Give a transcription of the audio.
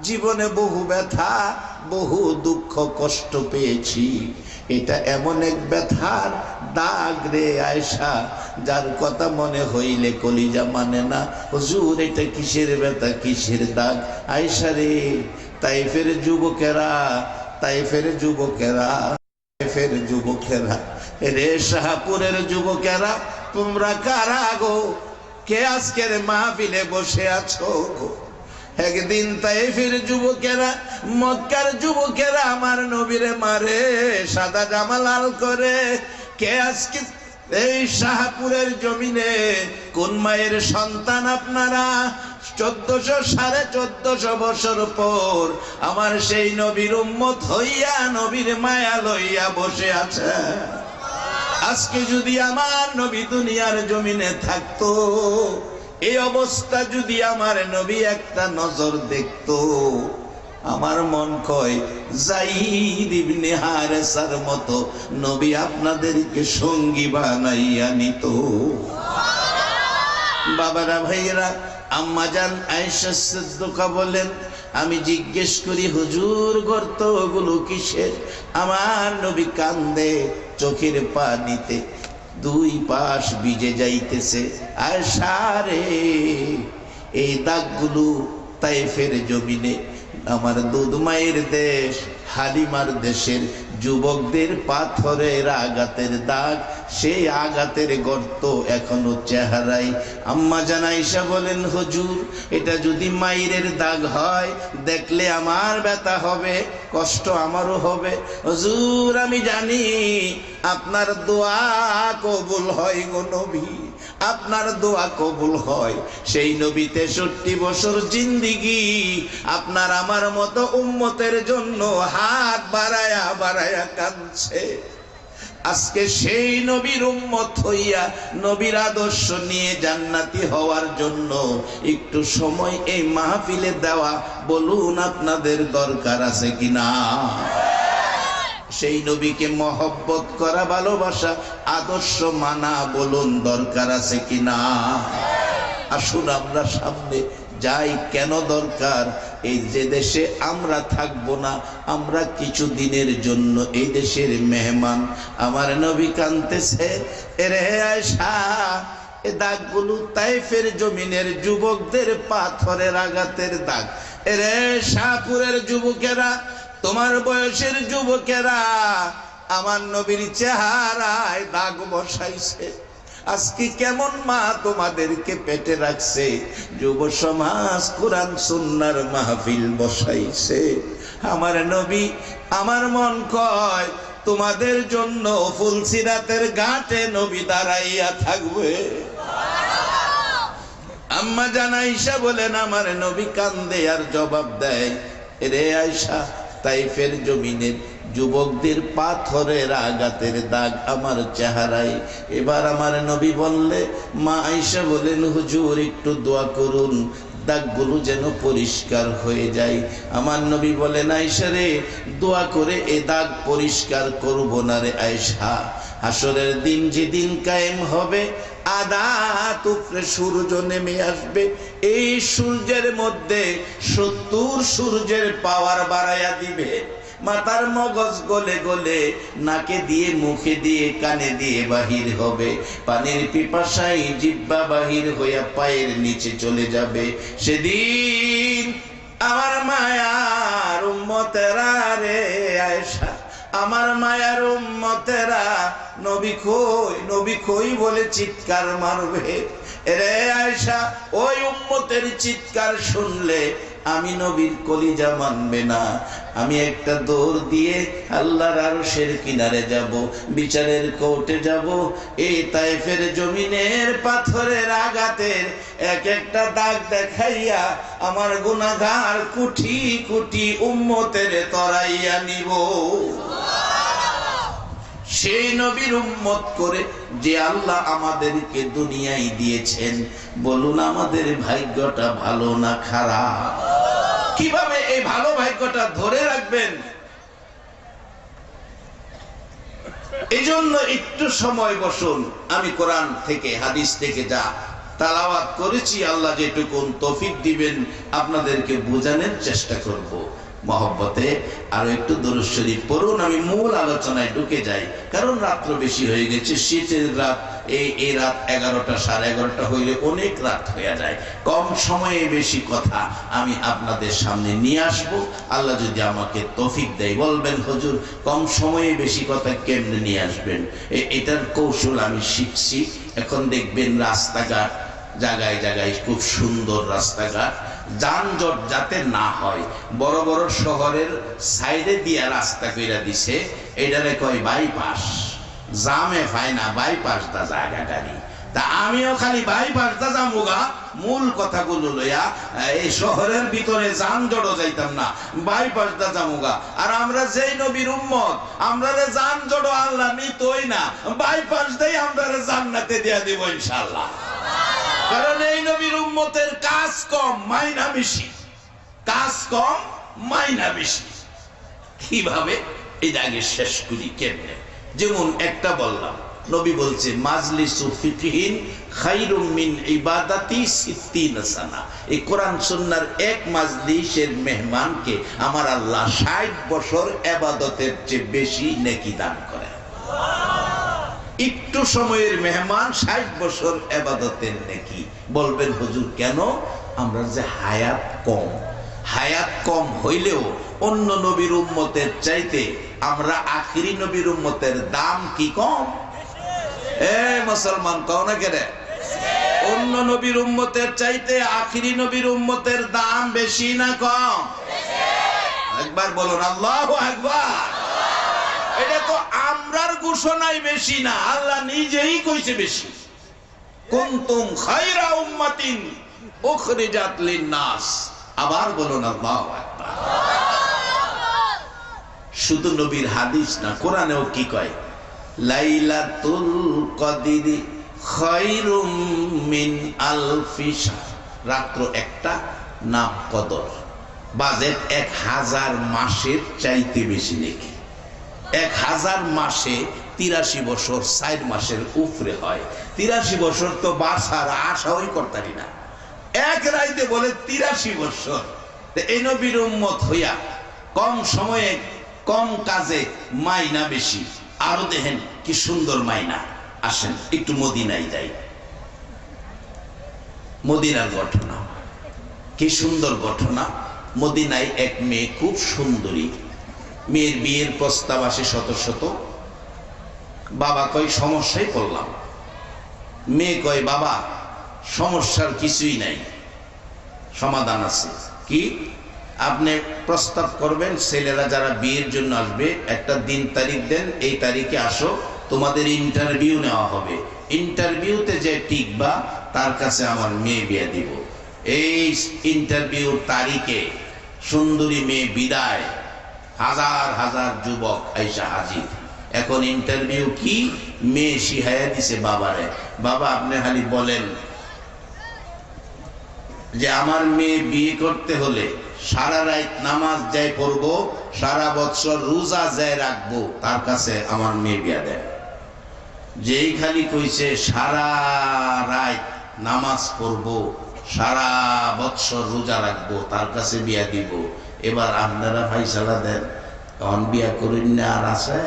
জীবনে বহু ব্যথা, বহু দুঃখ কষ্ট পেয়েছি। এটা এমন এক ব্যথার দাগ রে আয়েশা, যার কথা মনে হইলে কলিজা মানে না। হুজুর, এটা কিসের ব্যথা, কিসের দাগ? আয়েশা রে, তাইফের যুবকেরা, তাইফের যুবকেরা, তাইফের যুবকেরা, রে শাহপুরের যুবকেরা, তোমরা কারা গো? কে আজকের মাহফিলে বসে আছো গো? একদিন তাইফের যুবকেরা, মক্কার যুবকেরা আমার নবীরে মারে, সাদা জামা লাল করে। কে আজকে এই শাহপুরের জমিনে কোন মায়ের সন্তান আপনারা? 1400-1450 বছর পর আমার সেই নবীর উম্মত হইয়া, নবীর মায়া লইয়া বসে আছে। আজকে যদি আমার নবী দুনিয়ার জমিনে থাকতো, এই অবস্থা যদি আমার নবী একটা নজর দেখতো, আমার মন কয় যায়েদ ইবনে হারেসার মতো নবী আপনাদেরকে সঙ্গী বানাইয়া নিত। বাবারা, ভাইয়েরা, আম্মাজান আয়েশা সিদ্দিকা বলেন, আমি জিজ্ঞেস করি হুজুর গর্তগুলো কিসের? আমার নবী কান্দে, চোখের পানিতে দুই পাশ ভিজে যাইতেছে। আয়েশা রে, এই দাগগুলো তাইফের জমিনে আমার দুধ মায়ের দেশ হালিমার দেশের যুবকদের পাথরের আঘাতের দাগ, সেই আঘাতের গর্ত এখনো চেহারায়। আম্মা জান আয়েশা বলেন, হুজুর এটা যদি মায়ের দাগ হয়, দেখলে আমার ব্যথা হবে, কষ্ট আমারও হবে। হুজুর আমি জানি আপনার দোয়া কবুল হয় গো নবী, আপনার দোয়া কবুল হয়। সেই নবী 63 বছর জিন্দিগি আপনার আমার মতো উম্মতের জন্য হাত বাড়ায়া বাড়ায়া কাঁদছে। আজকে সেই নবীর উম্মত হইয়া, নবীর আদর্শ নিয়ে জান্নাতি হওয়ার জন্য একটু সময় এই মাহফিলে দেওয়া, বলুন আপনাদের দরকার আছে কিনা? সেই নবীকে মহব্বত করা, ভালোবাসা, আদর্শ মানা, বলুন দরকার আছে কিনা? আসুন আমরা সামনে যাই। কেন দরকার? এই যে দেশে আমরা থাকবো না, আমরা কিছু দিনের জন্য এই দেশের মেহমান। আমার নবী কাঁদতেছে, রে আয়েশা, এ দাগগুলো তাইফের জমিনের যুবকদের পাথরের আঘাতের দাগ। রে শাহপুরের যুবকেরা, তোমার বয়সের যুবকেরা আমার নবীর চেহারায় দাগ বসাইছে। আজকে কেমন মা তোমাদেরকে পেটে রাখছে, যুব সমাজ কোরআন সুন্নাহর মাহফিল বসাইছে। আমার নবী, আমার মন কয় তোমাদের জন্য ফুলসিরাতের ঘাটে নবী দাঁড়াইয়া থাকবে। আম্মা জান আয়েশা বলেন, আমার নবী কান্দে আর জবাব দেয়, রে আয়েশা, তাইফের জমিনের যুবকদের পাথরের আঘাতের দাগ আমার চেহারায়। এবার আমার নবী বললে, মা আয়েশা বলেন, হুজুর একটু দোয়া করুন, দাগগুলো যেন পরিষ্কার হয়ে যায়। আমার নবী বলেন, আয়েশা রে, দোয়া করে এ দাগ পরিষ্কার করব না রে আয়েশা। হাসরের দিন যেদিন কায়েম হবে, আদাত উপরে সূর্য নেমে আসবে, এই সূর্যের মধ্যে 70 সূর্যের পাওয়ার বাড়াইয়া দিবে। মাথার মগজ গলে গলে নাকে দিয়ে, মুখে দিয়ে, কানে দিয়ে বাহির হবে। পানির পিপাসায় জিহ্বা বাহির হইয়া পায়ের নিচে চলে যাবে। সেদিন আমার মায়ার উম্মতেরা রে আয়েশা, আমার মায়ার উম্মতেরা নবী কই, নবী কই বলে চিৎকার মারবে। রে আয়েশা, ওই উম্মতের চিৎকার শুনলে আমি নবীর কলিজা মানবে না। আমি একটা দৌড় দিয়ে আল্লাহর আরশের কিনারে যাব, বিচারের কোর্টে যাব। এই তাইফের জমিনের পাথরের আঘাতের এক একটা দাগ দেখাইয়া আমার গুনাহগার কোটি কোটি উম্মতের তরাইয়া নিব। সেই নবীর উম্মত করে যে আল্লাহ আমাদেরকে দুনিয়ায় দিয়েছেন, বলুন আমাদের ভাগ্যটা ভালো না খারাপ? কিভাবে এই ভালো ভাগ্যটা ধরে রাখবেন? এই জন্য একটু সময় বসুন। আমি কোরআন থেকে, হাদিস থেকে যা তেলাওয়াত করেছি, আল্লাহ যেটুকু তৌফিক দিবেন আপনাদেরকে বোঝানোর চেষ্টা করব। মহব্বতে আরো একটু দরুদ শরীফ পড়ুন, আমি মূল আলোচনায় ঢুকে যাই, কারণ রাত্র বেশি হয়ে গেছে, শীতের রাত, এই রাত 11টা 11:30 হইলে অনেক রাত হয়ে যায়। কম সময়ে বেশি কথা আমি আপনাদের সামনে নিয়ে আসব, আল্লাহ যদি আমাকে তৌফিক দেয়। বলবেন হুজুর কম সময়ে বেশি কথা কেমনে নিয়ে আসবেন? এটার কৌশল আমি শিখছি। এখন দেখবেন রাস্তাঘাট জায়গায় জায়গায় খুব সুন্দর রাস্তাঘাট, যানজট যাতে না হয়, বড় বড় শহরের সাইডে দিয়া রাস্তা কইরা দিছে, এটারে কয় বাইপাস। জামে পায় না বাইপাস দা জায়গা গাড়ি, তা আমিও খালি বাইপাস দা যামুগা, মূল কথাগুলো লইয়া এই শহরের ভিতরে যানজটও যাইতাম না, বাইপাস দা যামুগা। আর আমরা যেই নবীর উম্মত, আমরা যানজটও আল্লাহ নিতই না, বাইপাস দেই আমরা জান্নাতে দিয়া দিব ইনশাআল্লাহ। কারণ এই নবীর উম্মতের কাজ কম মাইনা বেশি, কাজ কম মাইনা বেশি। কিভাবে? এই আগে শেষ করি কেমনে। যেমন একটা বললাম, নবী বলছে মাজলিসু ফিকহিন খায়রুম মিন ইবাদাতি 60 সানা। এই কোরআন সুন্নাহর এক মাজলিসের মেহমানকে আমার আল্লাহ 60 বছর ইবাদতের চেয়ে বেশি নেকি দান করে। একটু সময়ের মেহমান 60 বছর ইবাদতের নেকি। বলবেন হুজুর কেন? আমরা যে হায়াত কম, হায়াত কম হইলেও অন্য নবীর উম্মতের চাইতে আমরা আখিরি নবীর উম্মতের দাম কি কম? মুসলমান কও না কেন? অন্য নবীর উম্মতের চাইতে আখিরি নবীর উম্মতের দাম বেশি না কম? একবার বলুন আল্লাহু আকবার। এটা তো আমরার ঘোষণাই বেশি না, আল্লাহ নিজেই কইছে বেশি। কুনতুম খায়রা উম্মাতিন উখরিজাত লিন-নাস। আবার বলুন আল্লাহু আকবার। শুধু নবীর হাদিস না, কোরআনেও কি কয়? লাইলাতুল কদরি খায়রুম মিন আলফি শাহর। রাত্র একটা নাম কদর, বাজেট 1000 মাসের চাইতে বেশি নাকি। 1000 মাসে 83 বছর 4 মাসের উপরে হয়। 83 বছর তো বাঁচার আশাই করতারি না, এক রাইতে বলে 83 বছর। এই নবীর উম্মত হইয়া কম সময়ে কম কাজে মাইনা বেশি। আরো দেখেন কি সুন্দর মাইনা। আসেন একটু মদিনায় যাই। মদিনার ঘটনা কি সুন্দর ঘটনা। মদিনায় এক মেয়ে খুব সুন্দরী, মেয়ের বিয়ের প্রস্তাব আসে শত শত। বাবা কয় সমস্যায় পড়লাম। মেয়ে কয় বাবা সমস্যার কিছুই নাই, সমাধান আছে। কি? আপনি প্রস্তাব করবেন, ছেলেরা যারা বিয়ের জন্য আসবে একটা দিন তারিখ দেন, এই তারিখে আসো, তোমাদের ইন্টারভিউ নেওয়া হবে, ইন্টারভিউতে যে টিকবা তার কাছে আমার মেয়ে বিয়ে দিব। এই ইন্টারভিউ তারিখে সুন্দরী মেয়ে বিদায়, হাজার হাজার যুবক আইসা হাজির। এখন ইন্টারভিউ কি? মেয়ে শিখাইয়া দিছে বাবারে, বাবা আপনি খালি বলেন যে আমার মেয়ে বিয়ে করতে হলে সারা রাত নামাজ যাই পড়বো, সারা বছর রোজা যায় রাখবো, তার কাছে আমার মেয়ে বিয়া দেয়। যেই খালি কইছে সারা রাত নামাজ পড়বো, সারা বছর রোজা রাখবো, তার কাছে বিয়া দিব। এবার আপনারা ফাইসালা দেন, তখন বিয়া করেন না আর আছে?